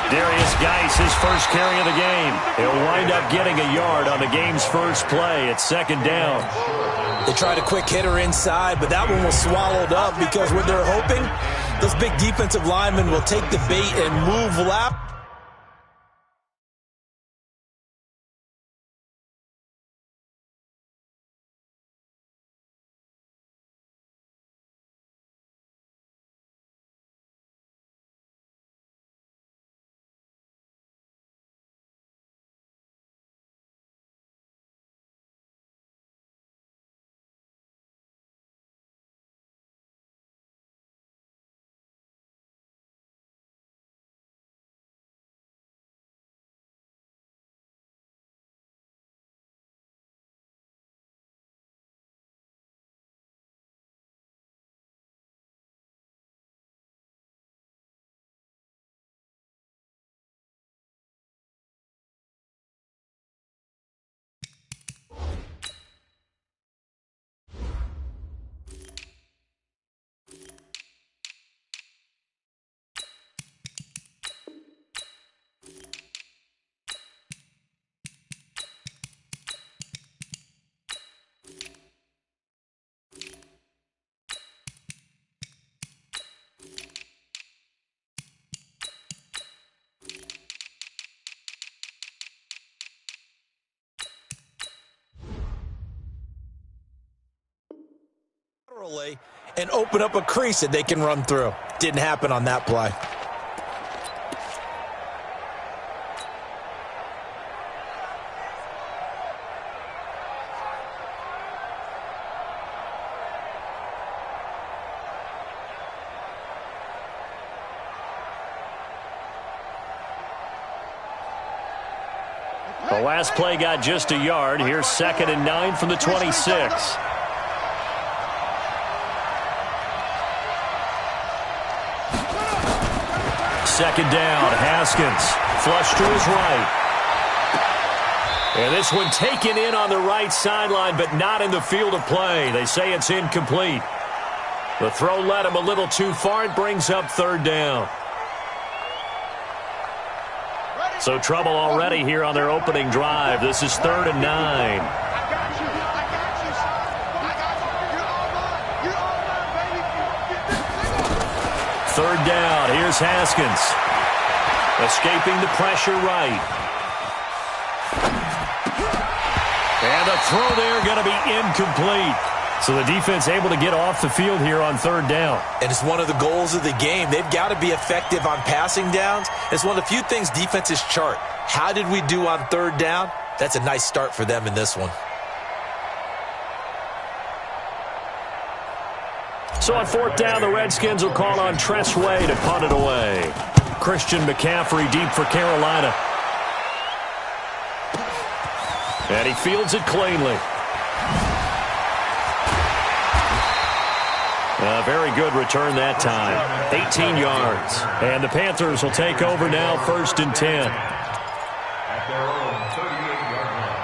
Darius Geis, his first carry of the game. He'll wind up getting a yard on the game's first play. It's second down. They tried a quick hitter inside, but that one was swallowed up because what they're hoping, those big defensive linemen will take the bait and move left. And open up a crease that they can run through. Didn't happen on that play. The last play got just a yard. Here's 2nd and 9 from the 26. Second down, Haskins, flush to his right. And this one taken in on the right sideline, but not in the field of play. They say it's incomplete. The throw led him a little too far. It brings up 3rd down. So trouble already here on their opening drive. This is 3rd and 9. Third down, here's Haskins. Escaping the pressure right. And the throw there going to be incomplete. So the defense able to get off the field here on 3rd down. And it's one of the goals of the game. They've got to be effective on passing downs. It's one of the few things defenses chart. How did we do on 3rd down? That's a nice start for them in this one. So on 4th down, the Redskins will call on Tress Way to punt it away. Christian McCaffrey deep for Carolina. And he fields it cleanly. A very good return that time. 18 yards. And the Panthers will take over now, 1st and 10. At their own 38-yard line.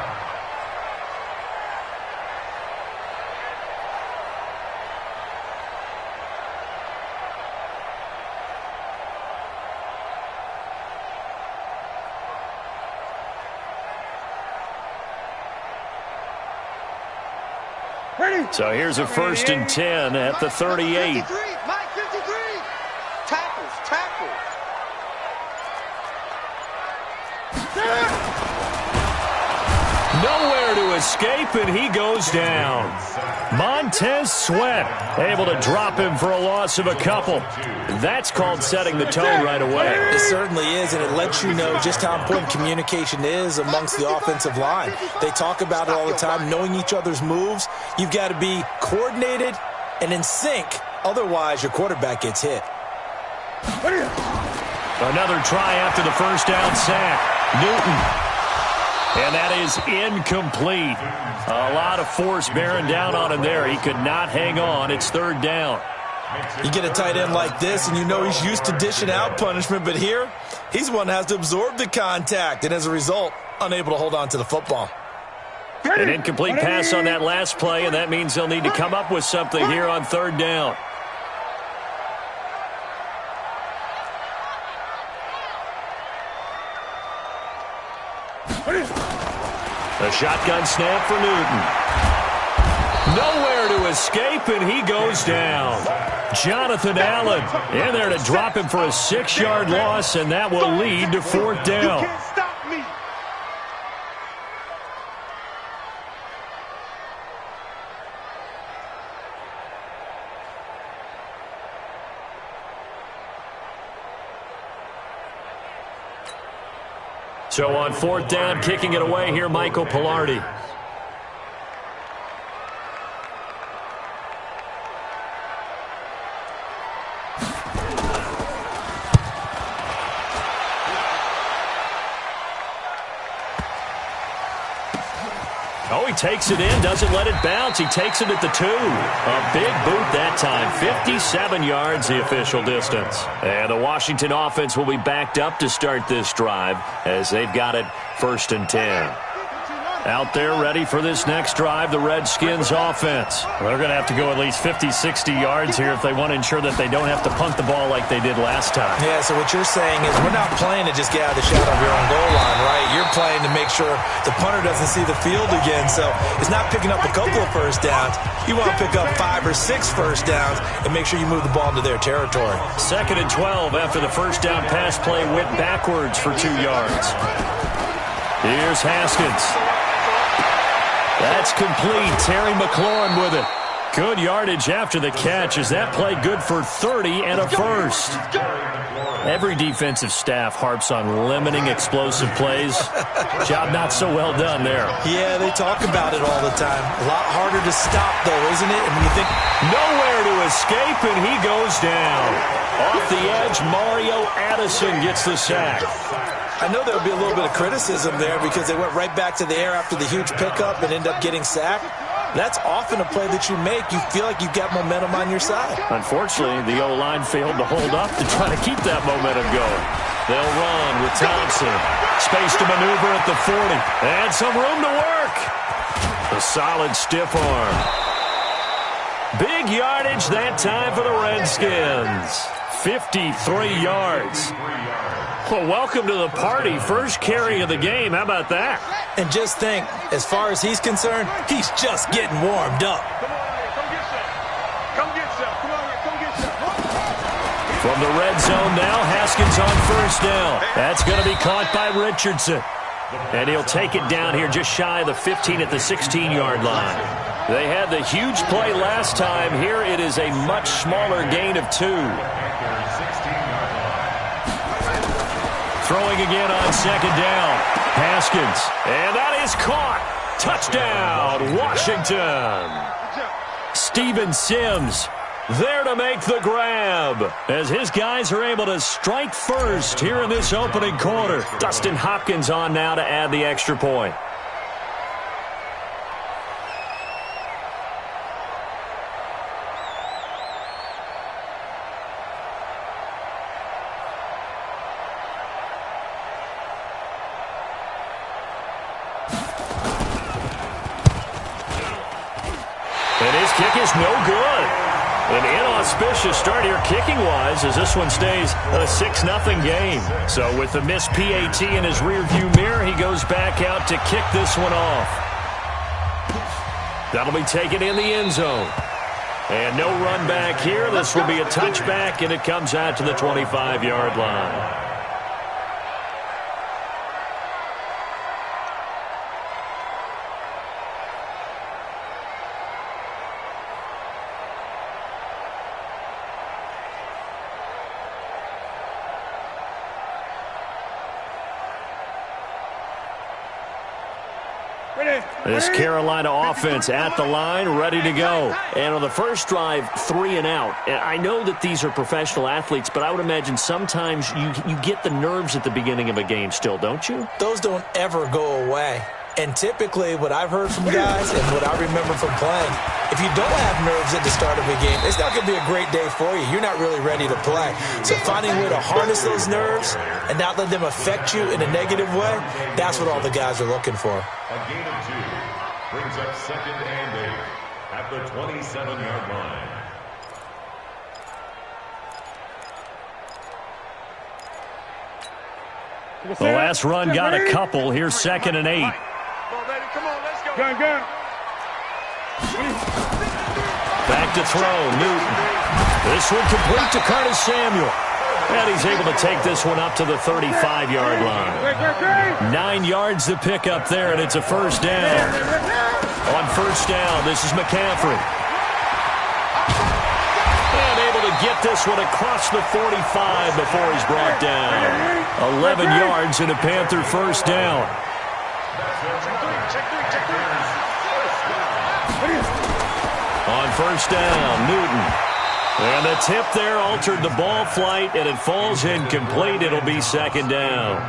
So here's a 1st and 10 at the 38. Mike 53. Tackles. Nowhere to escape, and he goes down. Montez Sweat able to drop him for a loss of a couple. That's called setting the tone right away. It certainly is, and it lets you know just how important communication is amongst the offensive line. They talk about it all the time, knowing each other's moves. You've got to be coordinated and in sync. Otherwise, your quarterback gets hit. Another try after the first down sack. Newton. And that is incomplete. A lot of force bearing down on him there. He could not hang on. It's 3rd down. You get a tight end like this, and you know he's used to dishing out punishment, but here, he's one that has to absorb the contact, and as a result, unable to hold on to the football. An incomplete pass on that last play, and that means they'll need to come up with something here on 3rd down. A shotgun snap for Newton. Nowhere to escape, and he goes down. Jonathan Allen in there to drop him for a 6-yard loss, and that will lead to fourth down. So on fourth down, kicking it away here, Michael Pilardi. Oh, he takes it in, doesn't let it bounce. He takes it at the 2. A big boot that time. 57 yards, the official distance. And the Washington offense will be backed up to start this drive as they've got it 1st and 10. Out there ready for this next drive, the Redskins offense. They're going to have to go at least 50, 60 yards here if they want to ensure that they don't have to punt the ball like they did last time. Yeah, so what you're saying is we're not playing to just get out of the shadow of your own goal line, right? You're playing to make sure the punter doesn't see the field again. So it's not picking up a couple of first downs. You want to pick up 5 or 6 first downs and make sure you move the ball into their territory. 2nd and 12 after the first down pass play went backwards for 2 yards. Here's Haskins. That's complete. Terry McLaurin with it. Good yardage after the catch. Is that play good for 30 and a first? Every defensive staff harps on limiting explosive plays. Job not so well done there. Yeah, they talk about it all the time. A lot harder to stop, though, isn't it? And when you think nowhere to escape, and he goes down. Off the edge, Mario Addison gets the sack. I know there would be a little bit of criticism there because they went right back to the air after the huge pickup and ended up getting sacked. That's often a play that you make. You feel like you've got momentum on your side. Unfortunately, the O-line failed to hold up to try to keep that momentum going. They'll run with Thompson. Space to maneuver at the 40. And some room to work. A solid stiff arm. Big yardage that time for the Redskins. 53 yards. Well, welcome to the party. First carry of the game. How about that? And just think, as far as he's concerned, he's just getting warmed up. From the red zone now, Haskins on first down. That's going to be caught by Richardson. And he'll take it down here just shy of the 15 at the 16-yard line. They had the huge play last time. Here it is a much smaller gain of 2. Throwing again on second down. Haskins. And that is caught. Touchdown, Washington. Steven Sims there to make the grab as his guys are able to strike first here in this opening quarter. Dustin Hopkins on now to add the extra point. And his kick is no good. An inauspicious start here kicking-wise as this one stays a 6-0 game. So with the missed PAT in his rearview mirror, he goes back out to kick this one off. That'll be taken in the end zone. And no run back here. This will be a touchback, and it comes out to the 25-yard line. This Carolina offense at the line, ready to go. And on the first drive, 3 and out. And I know that these are professional athletes, but I would imagine sometimes you get the nerves at the beginning of a game still, don't you? Those don't ever go away. And typically what I've heard from guys and what I remember from playing, if you don't have nerves at the start of a game, it's not going to be a great day for you. You're not really ready to play. So finding a way to harness those nerves and not let them affect you in a negative way, that's what all the guys are looking for. A gain of 2 brings up 2nd and 8 at the 27-yard line. The last run got a couple. Here's 2nd and 8. Come on, baby. Come on, let's go. Gun. Back to throw, Newton. This one complete to Curtis Samuel. And he's able to take this one up to the 35-yard line. 9 yards to pick up there, and it's a first down. On first down, this is McCaffrey. And able to get this one across the 45 before he's brought down. 11 yards and a Panther first down. On first down, Newton. And the tip there altered the ball flight, and it falls incomplete. It'll be 2nd down.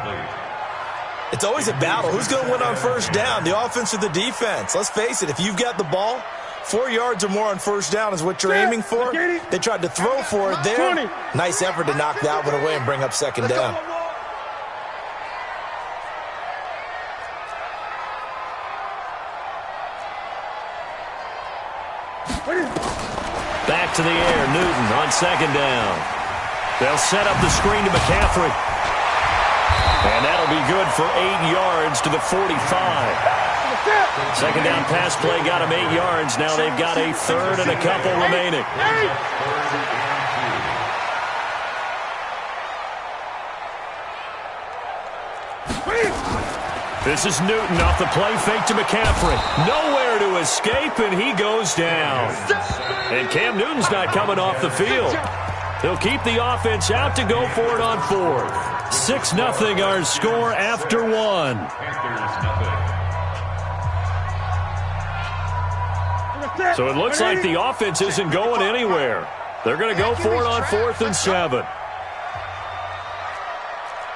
It's always a battle. Who's going to win on first down, the offense or the defense? Let's face it, if you've got the ball, 4 yards or more on first down is what you're aiming for. They tried to throw for it there. Nice effort to knock that one away and bring up 2nd down. Back to the air, Newton on 2nd down. They'll set up the screen to McCaffrey. And that'll be good for 8 yards to the 45. 2nd down pass play got them 8 yards. Now they've got a 3rd and a couple remaining. This is Newton off the play fake to McCaffrey. Nowhere to escape, and he goes down. And Cam Newton's not coming off the field. He'll keep the offense out to go for it on 4th. 6-0 our score after 1. So it looks like the offense isn't going anywhere. They're going to go for it on 4th and 7.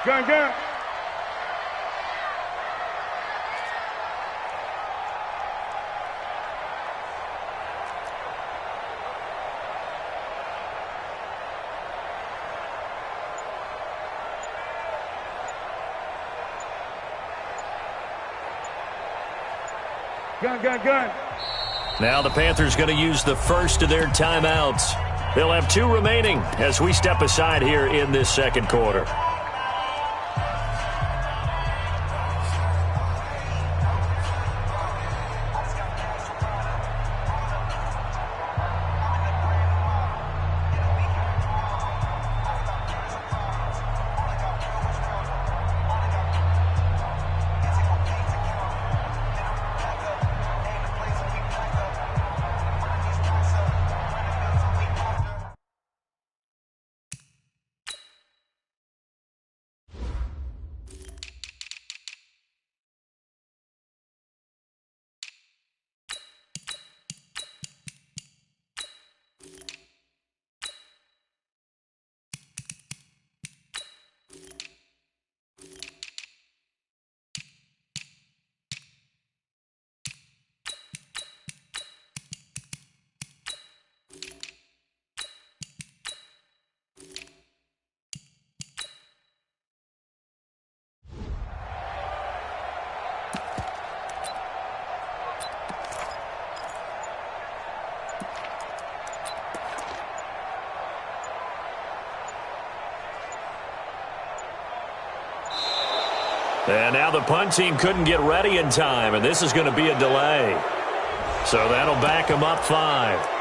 Gun. Gun. Now the Panthers going to use the first of their timeouts. They'll have 2 remaining as we step aside here in this 2nd quarter. And now the punt team couldn't get ready in time, and this is going to be a delay. So that'll back them up 5.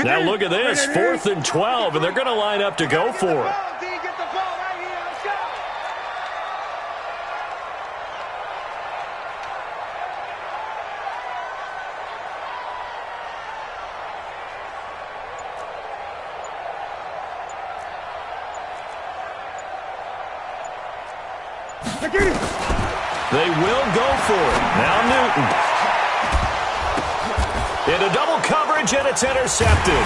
Now look at this, 4th and 12, and they're going to line up to go for it. They will go for it. Now Newton. Into double coverage, and it's intercepted.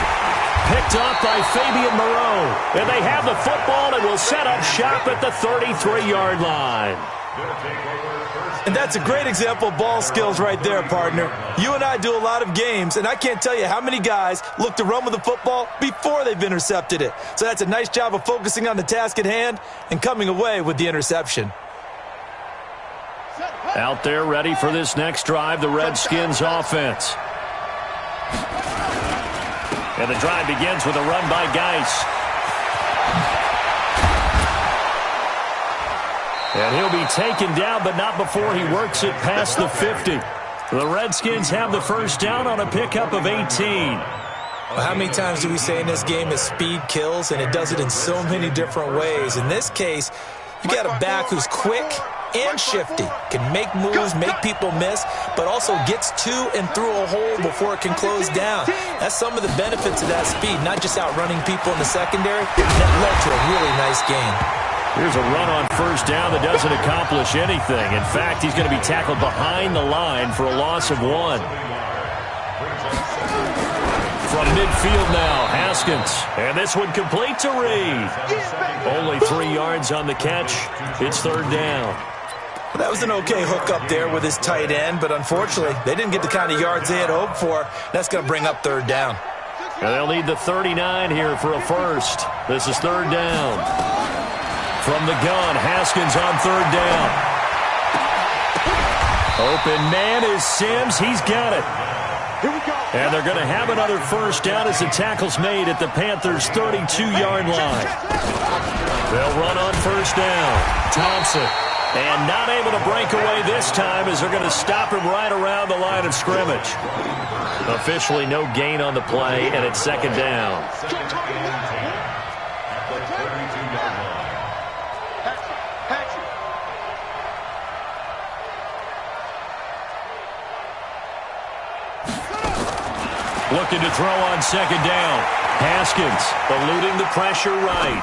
Picked up by Fabian Moreau. And they have the football and will set up shop at the 33-yard line. And that's a great example of ball skills right there, partner. You and I do a lot of games, and I can't tell you how many guys look to run with the football before they've intercepted it. So that's a nice job of focusing on the task at hand and coming away with the interception. Out there ready for this next drive, the Redskins offense. And the drive begins with a run by Geis. And he'll be taken down, but not before he works it past the 50. The Redskins have the first down on a pickup of 18. Well, how many times do we say in this game is speed kills, and it does it in so many different ways. In this case, you got a back who's quick and shifty, can make moves, make people miss, but also gets to and through a hole before it can close down. That's some of the benefits of that speed, not just outrunning people in the secondary. That led to a really nice game. Here's a run on first down that doesn't accomplish anything. In fact, he's going to be tackled behind the line for a loss of 1. From midfield now, Haskins. And this one complete to Reed. Only 3 yards on the catch. It's third down. That was an okay hook up there with his tight end, but unfortunately, they didn't get the kind of yards they had hoped for. That's going to bring up third down. And they'll need the 39 here for a first. This is third down. From the gun, Haskins on third down. Open man is Sims. He's got it. And they're going to have another first down as the tackle's made at the Panthers' 32-yard line. They'll run on first down. Thompson. And not able to break away this time as they're going to stop him right around the line of scrimmage. Officially no gain on the play, and it's second down. Looking to throw on second down. Haskins eluding the pressure right.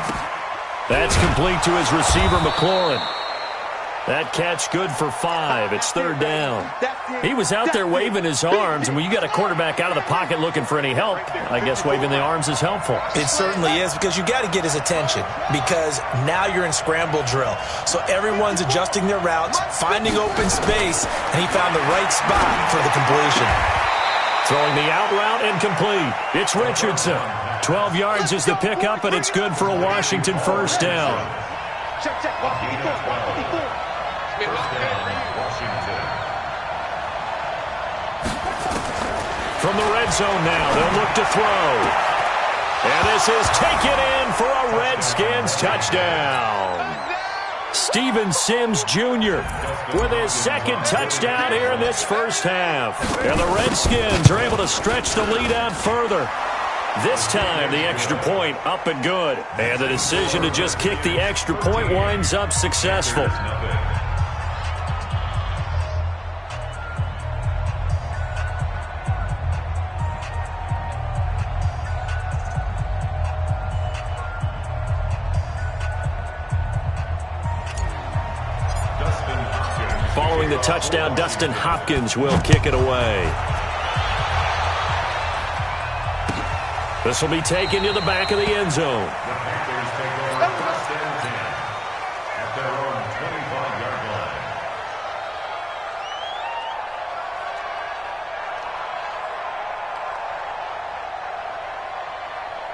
That's complete to his receiver, McLaurin. That catch good for 5. It's third down. He was out there waving his arms, and when you got a quarterback out of the pocket looking for any help, I guess waving the arms is helpful. It certainly is, because you got to get his attention, because now you're in scramble drill. So everyone's adjusting their routes, finding open space, and he found the right spot for the completion. Throwing the out route incomplete. It's Richardson. 12 yards is the pickup, and it's good for a Washington first down. From the red zone now, they'll look to throw. And this is taken in for a Redskins touchdown. Steven Sims Jr. with his second touchdown here in this first half. And the Redskins are able to stretch the lead out further. This time, the extra point up and good. And the decision to just kick the extra point winds up successful. Following the touchdown, Dustin Hopkins will kick it away. This will be taken to the back of the end zone. The Panthers take over first and 10 at their own 25-yard line.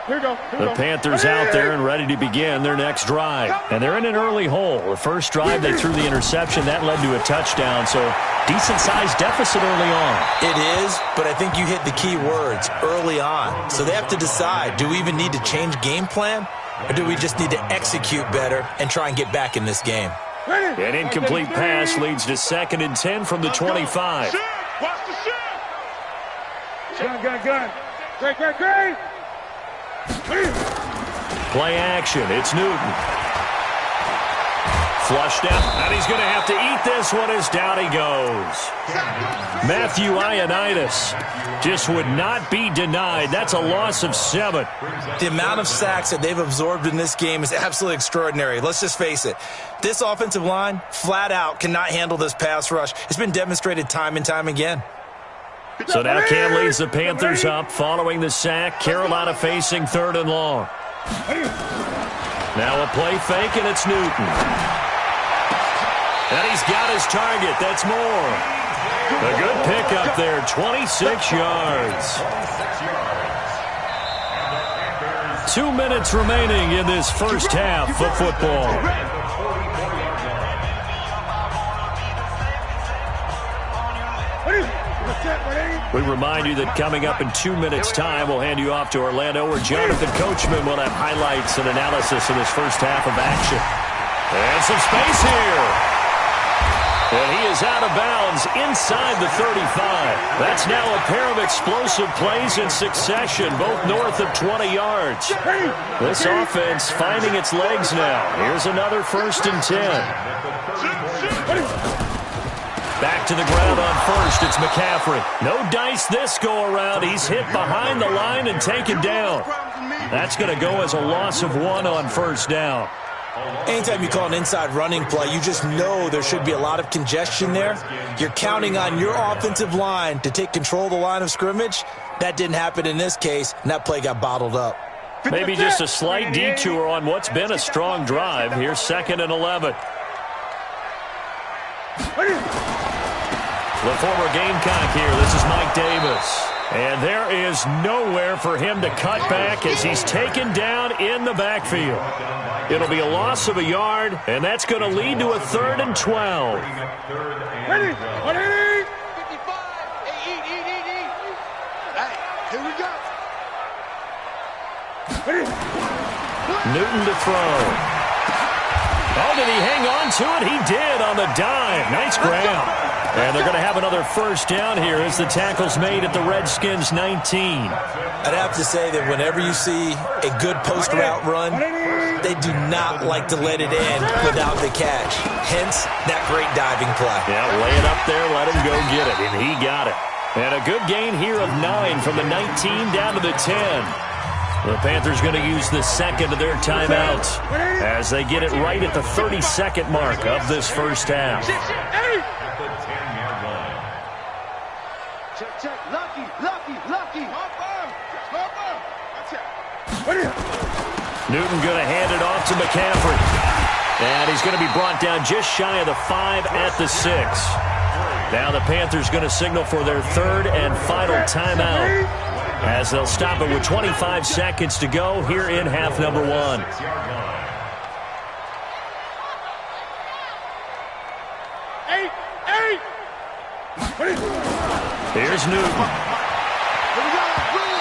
Here we go. The Panthers out there and ready to begin their next drive. And they're in an early hole. The first drive, they threw the interception. That led to a touchdown, so decent-sized deficit early on. It is, but I think you hit the key words, early on. So they have to decide, do we even need to change game plan, or do we just need to execute better and try and get back in this game? An incomplete pass leads to 2nd and 10 from the 25. Watch the shot. Gun. Great. Play action. It's Newton. Flushed out, and he's going to have to eat this one as down he goes. Matthew Ioannidis just would not be denied. That's a loss of 7. The amount of sacks that they've absorbed in this game is absolutely extraordinary. Let's just face it. This offensive line, flat out, cannot handle this pass rush. It's been demonstrated time and time again. So now Cam leads the Panthers up following the sack. Carolina facing 3rd and long. Now a play fake, and it's Newton. And he's got his target. That's more. A good pickup there, 26 yards. 2 minutes remaining in this first half of football. We remind you that coming up in 2 minutes' time, we'll hand you off to Orlando, where Jonathan Coachman will have highlights and analysis of this first half of action. And some space here. And he is out of bounds inside the 35. That's now a pair of explosive plays in succession, both north of 20 yards. This offense finding its legs now. Here's another 1st and 10. Back to the ground on first. It's McCaffrey. No dice this go-around. He's hit behind the line and taken down. That's going to go as a loss of 1 on 1st down. Anytime you call an inside running play, you just know there should be a lot of congestion there. You're counting on your offensive line to take control of the line of scrimmage. That didn't happen in this case, and that play got bottled up. Maybe just a slight detour on what's been a strong drive. Here's 2nd and 11. The former Gamecock here. This is Mike Davis. And there is nowhere for him to cut back as he's taken down in the backfield. It'll be a loss of a yard, and that's going to lead to a 3rd and 12. Ready? 55. Hey, here we go. Ready? Newton to throw. Oh, did he hang on to it? He did on the dive. Nice grab. And they're going to have another 1st down here as the tackle's made at the Redskins' 19. I'd have to say that whenever you see a good post-route run, they do not like to let it in without the catch. Hence, that great diving play. Yeah, lay it up there, let him go get it, and he got it. And a good gain here of 9 from the 19 down to the 10. The Panthers going to use the 2nd of their timeouts as they get it right at the 32nd mark of this first half. Check. Lucky. Newton going to hand it off to McCaffrey. And he's going to be brought down just shy of the 5 at the 6. Now the Panthers going to signal for their 3rd and final timeout as they'll stop it with 25 seconds to go here in half number 1. Here's Newton.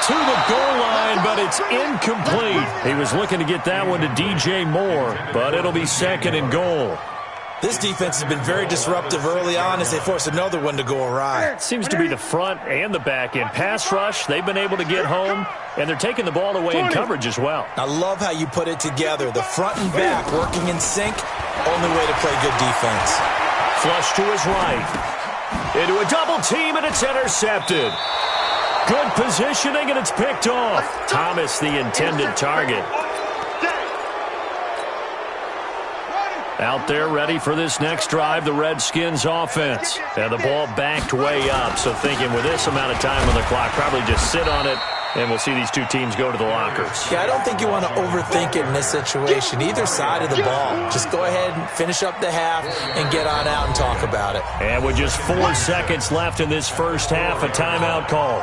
To the goal line, but it's incomplete. He was looking to get that one to DJ Moore, but it'll be 2nd and goal. This defense has been very disruptive early on as they force another one to go awry. Seems to be the front and the back end. Pass rush, they've been able to get home, and they're taking the ball away in coverage as well. I love how you put it together. The front and back working in sync, only way to play good defense. Flush to his right. Into a double team, and it's intercepted. Good positioning, and it's picked off. Thomas, the intended target. Out there ready for this next drive, the Redskins offense. And the ball backed way up, so thinking with this amount of time on the clock, probably just sit on it, and we'll see these two teams go to the lockers. Yeah, I don't think you want to overthink it in this situation. Either side of the ball. Just go ahead and finish up the half and get on out and talk about it. And with just 4 seconds left in this first half, a timeout call.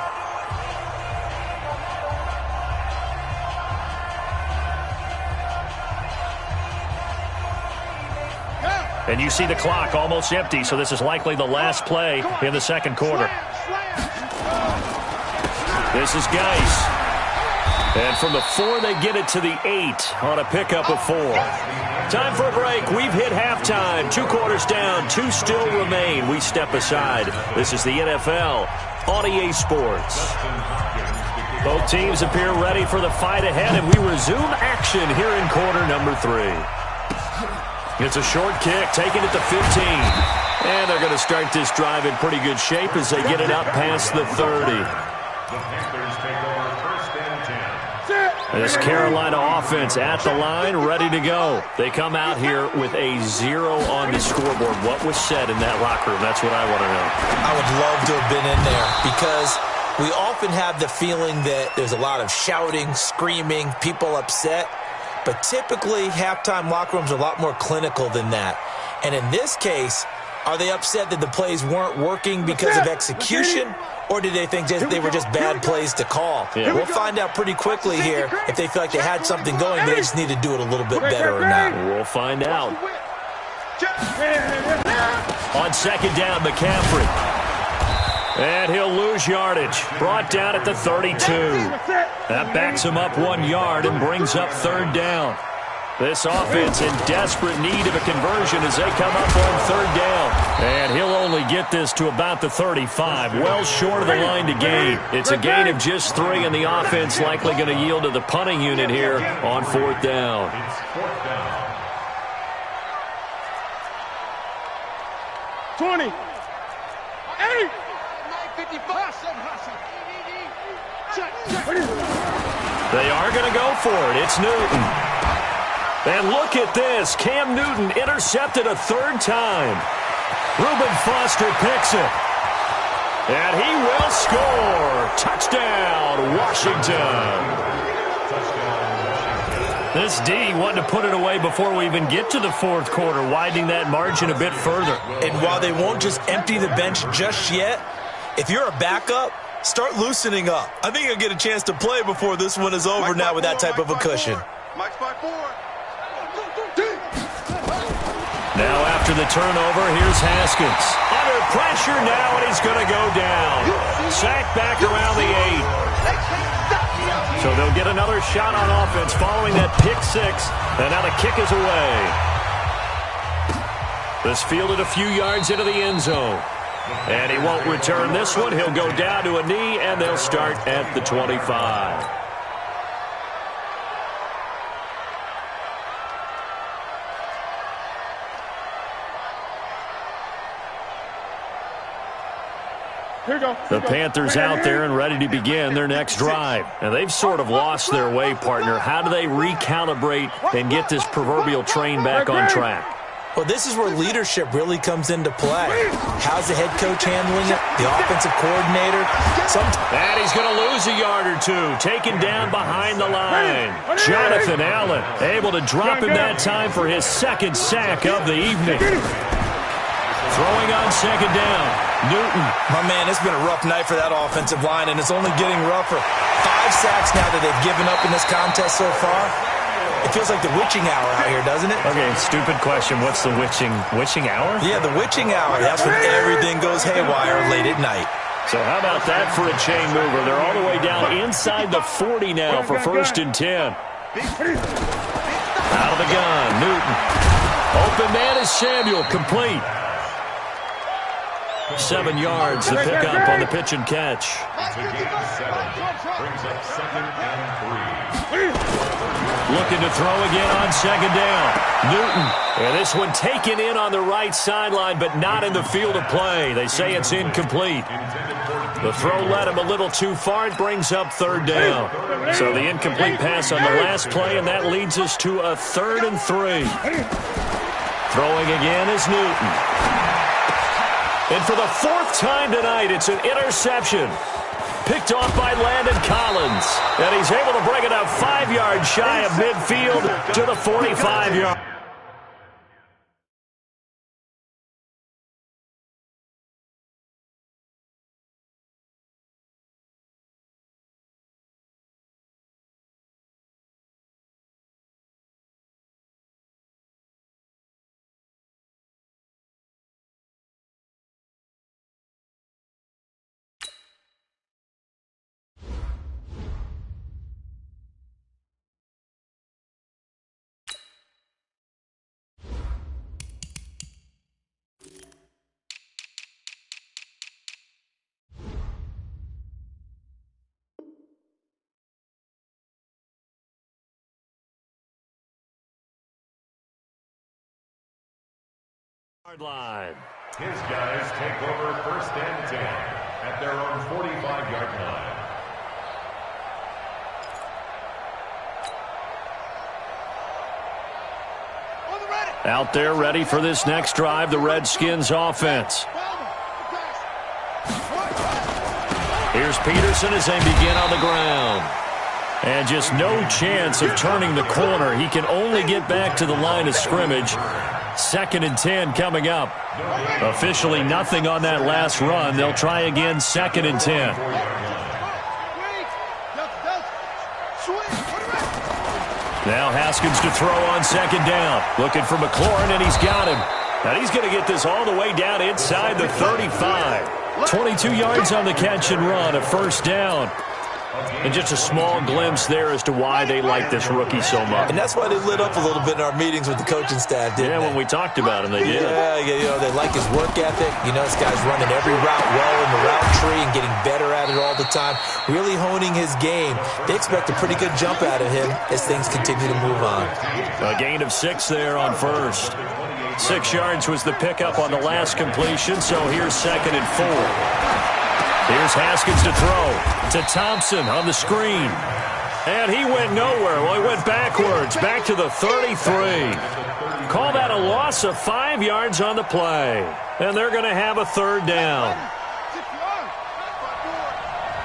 And you see the clock almost empty, so this is likely the last play in the second quarter. This is Geis. And from the 4, they get it to the 8 on a pickup of 4. Time for a break. We've hit halftime. 2 quarters down, 2 still remain. We step aside. This is the NFL on EA Sports. Both teams appear ready for the fight ahead, and we resume action here in quarter number 3. It's a short kick, taken at the 15. And they're going to start this drive in pretty good shape as they get it up past the 30. This Carolina offense at the line, ready to go. They come out here with a 0 on the scoreboard. What was said in that locker room? That's what I want to know. I would love to have been in there because we often have the feeling that there's a lot of shouting, screaming, people upset. But typically, halftime locker rooms are a lot more clinical than that. And in this case, are they upset that the plays weren't working because of execution, or did they think they were just bad plays to call? Yeah. We'll find out pretty quickly here if they feel like they had something going, but they just need to do it a little bit better or not. We'll find out. On second down, McCaffrey. And he'll lose yardage. Brought down at the 32. That backs him up 1 yard and brings up third down. This offense in desperate need of a conversion as they come up on third down. And he'll only get this to about the 35, well short of the line to gain. It's a gain of just 3, and the offense likely going to yield to the punting unit here on fourth down. It's fourth down. 20. 8. 55. They are going to go for it. It's Newton. And look at this. Cam Newton intercepted a third time. Reuben Foster picks it. And he will score. Touchdown, Washington. This D wanted to put it away before we even get to the fourth quarter, widening that margin a bit further. And while they won't just empty the bench just yet, if you're a backup, start loosening up. I think you'll get a chance to play before this one is over now with that type of a cushion. Mike's by 4. Now after the turnover, here's Haskins. Under pressure now, and he's going to go down. Sacked back around the 8. So they'll get another shot on offense following that pick 6. And now the kick is away. This fielded a few yards into the end zone. And he won't return this one. He'll go down to a knee, and they'll start at the 25. The Panthers out there and ready to begin their next drive. And they've sort of lost their way, partner. How do they recalibrate and get this proverbial train back on track? Well, this is where leadership really comes into play. How's the head coach handling it? The offensive coordinator? And he's going to lose a yard or two. Taken down behind the line. Jonathan Allen able to drop him that time for his second sack of the evening. Throwing on second down, Newton. My man, it's been a rough night for that offensive line, and it's only getting rougher. 5 sacks now that they've given up in this contest so far. It feels like the witching hour out here, doesn't it? Okay, stupid question. What's the witching hour? Yeah, the witching hour. That's when everything goes haywire late at night. So how about that for a chain mover? They're all the way down inside the 40 now for 1st and 10. Out of the gun, Newton. Open man is Samuel, complete. 7 yards, the pickup on the pitch and catch. It's a gain of 7. Brings up 2nd and 3. Looking to throw again on second down. Newton. And this one taken in on the right sideline, but not in the field of play. They say it's incomplete. The throw led him a little too far. It brings up third down. So the incomplete pass on the last play, and that leads us to a 3rd and 3. Throwing again is Newton. And for the 4th time tonight, it's an interception. Picked off by Landon Collins. And he's able to bring it up 5 yards shy of midfield to the 45-yard. Line. His guys take over 1st and 10 at their own 45-yard line. Out there ready for this next drive, the Redskins offense. Here's Peterson as they begin on the ground. And just no chance of turning the corner. He can only get back to the line of scrimmage. 2nd and 10 coming up. Officially nothing on that last run. They'll try again 2nd and 10. Now Haskins to throw on 2nd down. Looking for McLaurin, and he's got him. And he's going to get this all the way down inside the 35. 22 yards on the catch and run, a 1st down. And just a small glimpse there as to why they like this rookie so much. And that's why they lit up a little bit in our meetings with the coaching staff, didn't they? When we talked about him, they did. Yeah, they like his work ethic. This guy's running every route well in the route tree and getting better at it all the time, really honing his game. They expect a pretty good jump out of him as things continue to move on. A gain of 6 there on 1st. 6 yards was the pickup on the last completion, so here's 2nd and 4. Here's Haskins to throw to Thompson on the screen. And he went nowhere. Well, he went backwards, back to the 33. Call that a loss of 5 yards on the play. And they're going to have a 3rd down.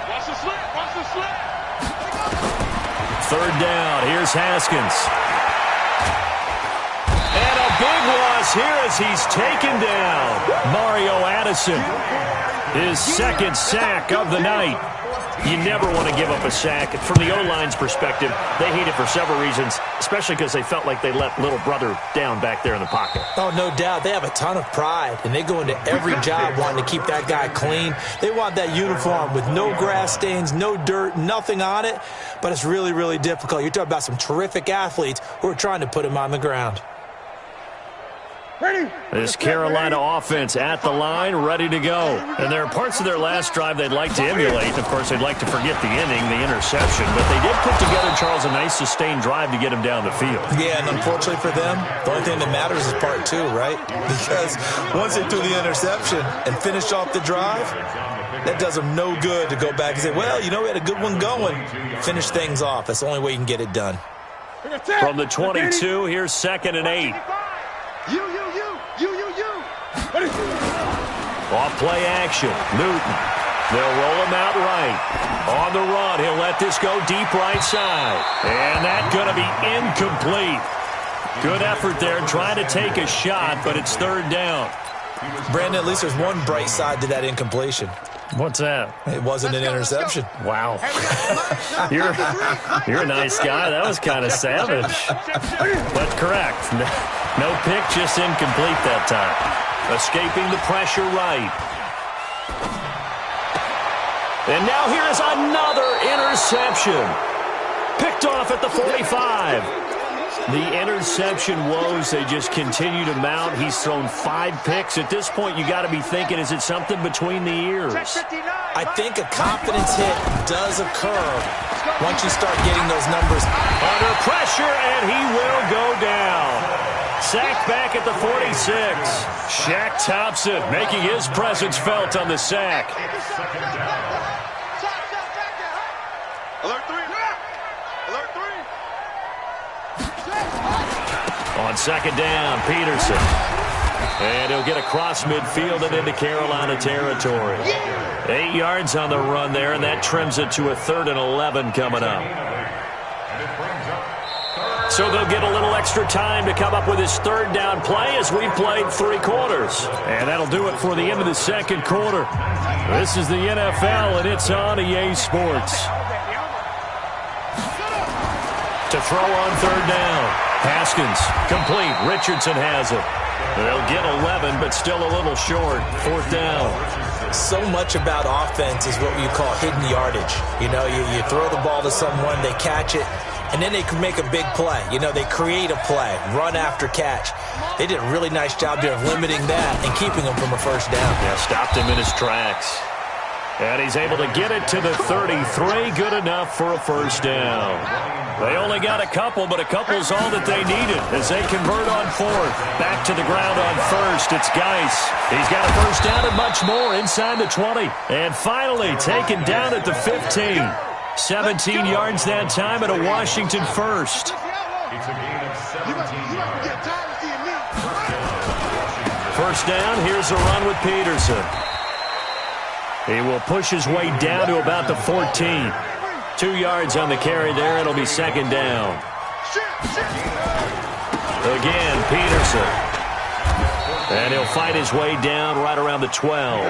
Watch the slip. Watch the slip. 3rd down. Here's Haskins. And a big loss here as he's taken down. Mario Addison. His 2nd sack of the night. You never want to give up a sack. From the O-line's perspective, they hate it for several reasons, especially because they felt like they let little brother down back there in the pocket. Oh, no doubt. They have a ton of pride, and they go into every job wanting to keep that guy clean. They want that uniform with no grass stains, no dirt, nothing on it, but it's really, really difficult. You're talking about some terrific athletes who are trying to put him on the ground. This Carolina offense at the line, ready to go. And there are parts of their last drive they'd like to emulate. Of course, they'd like to forget the inning, the interception. But they did put together, Charles, a nice sustained drive to get him down the field. Yeah, and unfortunately for them, the only thing that matters is part 2, right? Because once they threw the interception and finished off the drive, that does them no good to go back and say, well, we had a good one going. Finish things off. That's the only way you can get it done. From the 22, here's 2nd and 8. You. Off play action. Newton. They'll roll him out right. On the run, he'll let this go deep right side. And that's going to be incomplete. Good effort there trying to take a shot, but it's 3rd down. Brandon, at least there's one bright side to that incompletion. What's that? It wasn't an interception. Wow. You're a nice guy. That was kind of savage. But correct. No pick, just incomplete that time. Escaping the pressure right. And now here is another interception. Picked off at the 45. The interception woes, they just continue to mount. He's thrown 5 picks. At this point, you got to be thinking, is it something between the ears? I think a confidence hit does occur once you start getting those numbers. Under pressure, and he will go down. Sacked back at the 46. Shaq Thompson making his presence felt on the sack. Alert 3. Alert 3. On 2nd down, Peterson. And he'll get across midfield and into Carolina territory. 8 yards on the run there, and that trims it to a 3rd and 11 coming up. So they'll get a little extra time to come up with his 3rd down play as we played 3 quarters. And that'll do it for the end of the 2nd quarter. This is the NFL, and it's on EA Sports. To throw on 3rd down. Haskins, complete. Richardson has it. They'll get 11, but still a little short. 4th down. So much about offense is what you call hidden yardage. You throw the ball to someone, they catch it, and then they can make a big play. They create a play, run after catch. They did a really nice job there of limiting that and keeping him from a 1st down. Yeah, stopped him in his tracks. And he's able to get it to the 33. Good enough for a 1st down. They only got a couple, but a couple's all that they needed as they convert on 4th. Back to the ground on 1st. It's Geis. He's got a 1st down and much more inside the 20. And finally taken down at the 15. 17 yards that time at a Washington 1st. It's a gain of 17 yards. 1st down. Here's a run with Peterson. He will push his way down to about the 14. 2 yards on the carry there. It'll be 2nd down. Again, Peterson. And he'll fight his way down right around the 12.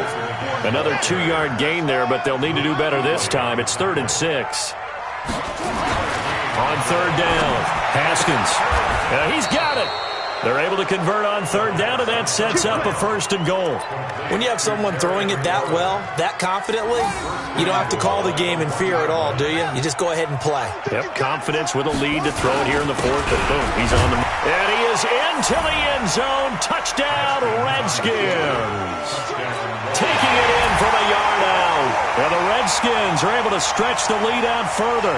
Another 2-yard gain there, but they'll need to do better this time. It's 3rd and 6. On 3rd down, Haskins. He's got it. They're able to convert on 3rd down, and that sets up a 1st and goal. When you have someone throwing it that well, that confidently, you don't have to call the game in fear at all, do you? You just go ahead and play. Yep, confidence with a lead to throw it here in the 4th, but boom, he's on the... And he is into the end zone. Touchdown, Redskins. Taking it in from a yard out. And the Redskins are able to stretch the lead out further.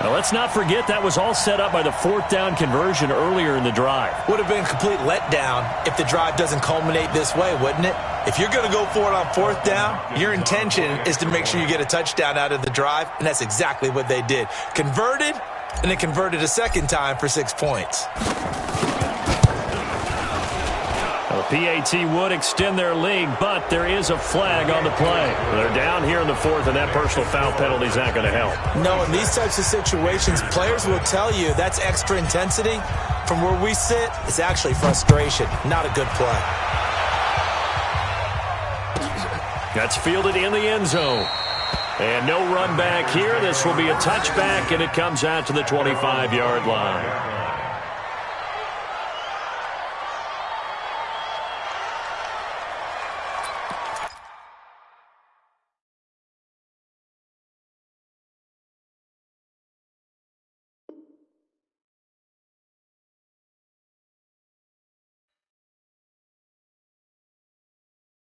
Now, let's not forget that was all set up by the 4th down conversion earlier in the drive. Would have been a complete letdown if the drive doesn't culminate this way, wouldn't it? If you're going to go for it on 4th down, your intention is to make sure you get a touchdown out of the drive, and that's exactly what they did. Converted, and then converted a second time for 6 points. PAT would extend their lead, but there is a flag on the play. They're down here in the 4th, and that personal foul penalty is not going to help. No, in these types of situations, players will tell you that's extra intensity. From where we sit, it's actually frustration, not a good play. That's fielded in the end zone. And no run back here. This will be a touchback, and it comes out to the 25-yard line.